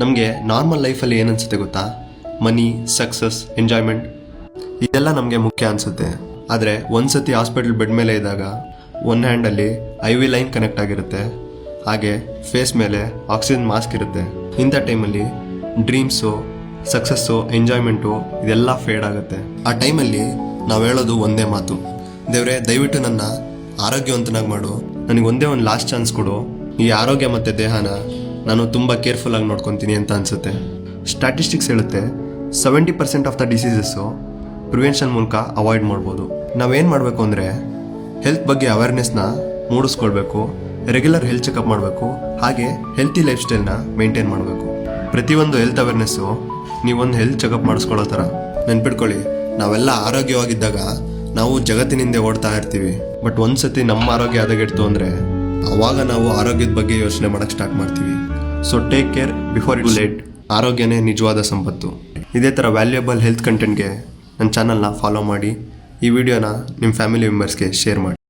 ನಮಗೆ ನಾರ್ಮಲ್ ಲೈಫಲ್ಲಿ ಏನು ಅನಿಸುತ್ತೆ ಗೊತ್ತಾ? ಮನಿ, ಸಕ್ಸಸ್, ಎಂಜಾಯ್ಮೆಂಟ್ ಇದೆಲ್ಲ ನಮಗೆ ಮುಖ್ಯ ಅನಿಸುತ್ತೆ. ಆದರೆ ಒಂದು ಸತಿ ಹಾಸ್ಪಿಟಲ್ ಬೆಡ್ ಮೇಲೆ ಇದ್ದಾಗ ಒನ್ ಹ್ಯಾಂಡಲ್ಲಿ IV ಲೈನ್ ಕನೆಕ್ಟ್ ಆಗಿರುತ್ತೆ, ಹಾಗೆ ಫೇಸ್ ಮೇಲೆ ಆಕ್ಸಿಜನ್ ಮಾಸ್ಕ್ ಇರುತ್ತೆ. ಇಂಥ ಟೈಮಲ್ಲಿ ಡ್ರೀಮ್ಸು, ಸಕ್ಸಸ್ಸು, ಎಂಜಾಯ್ಮೆಂಟು ಇದೆಲ್ಲ ಫೇಡ್ ಆಗುತ್ತೆ. ಆ ಟೈಮಲ್ಲಿ ನಾವು ಹೇಳೋದು ಒಂದೇ ಮಾತು: ದೇವ್ರೆ, ದಯವಿಟ್ಟು ನನ್ನ ಆರೋಗ್ಯವಂತನಾಗಿ ಮಾಡು, ನನಗೆ ಒಂದೇ ಒಂದು ಲಾಸ್ಟ್ ಚಾನ್ಸ್ ಕೊಡು, ಈ ಆರೋಗ್ಯ ಮತ್ತು ದೇಹನ ನಾನು ತುಂಬ ಕೇರ್ಫುಲ್ಲಾಗಿ ನೋಡ್ಕೊತೀನಿ ಅಂತ ಅನಿಸುತ್ತೆ. ಸ್ಟ್ಯಾಟಿಸ್ಟಿಕ್ಸ್ ಹೇಳುತ್ತೆ 70% ಆಫ್ ದ ಡಿಸೀಸಸ್ಸು ಪ್ರಿವೆನ್ಷನ್ ಮೂಲಕ ಅವಾಯ್ಡ್ ಮಾಡ್ಬೋದು. ನಾವೇನು ಮಾಡಬೇಕು ಅಂದರೆ ಹೆಲ್ತ್ ಬಗ್ಗೆ ಅವೇರ್ನೆಸ್ನ ಮೂಡಿಸ್ಕೊಳ್ಬೇಕು, ರೆಗ್ಯುಲರ್ ಹೆಲ್ತ್ ಚೆಕಪ್ ಮಾಡಬೇಕು, ಹಾಗೆ ಹೆಲ್ತಿ ಲೈಫ್ ಸ್ಟೈಲ್ನ ಮೇಂಟೈನ್ ಮಾಡಬೇಕು. ಪ್ರತಿಯೊಂದು ಹೆಲ್ತ್ ಅವೇರ್ನೆಸ್ಸು ನೀವೊಂದು ಹೆಲ್ತ್ ಚೆಕಪ್ ಮಾಡಿಸ್ಕೊಳ್ಳೋ ಥರ. ನೆನ್ಪಿಟ್ಕೊಳ್ಳಿ, ನಾವೆಲ್ಲ ಆರೋಗ್ಯವಾಗಿದ್ದಾಗ ನಾವು ಜಗತ್ತಿನಿಂದ ಓಡ್ತಾ ಇರ್ತೀವಿ. ಬಟ್ ಒಂದು ಸತಿ ನಮ್ಮ ಆರೋಗ್ಯ ಹದಗೆಡ್ತು ಅಂದರೆ ಅವಾಗ ನಾವು ಆರೋಗ್ಯದ ಬಗ್ಗೆ ಯೋಚನೆ ಮಾಡೋಕ್ಕೆ ಸ್ಟಾರ್ಟ್ ಮಾಡ್ತೀವಿ. So take care before it's late. ಆರೋಗ್ಯನೇ ನಿಜವಾದ ಸಂಪತ್ತು. ಇದೇ ಥರ ವ್ಯಾಲ್ಯೂಯಬಲ್ ಹೆಲ್ತ್ ಕಂಟೆಂಟ್ಗೆ ನನ್ನ ಚಾನಲ್ನ ಫಾಲೋ ಮಾಡಿ, ಈ ವಿಡಿಯೋನ ನಿಮ್ಮ ಫ್ಯಾಮಿಲಿ ಮೆಂಬರ್ಸ್ಗೆ ಶೇರ್ ಮಾಡಿ.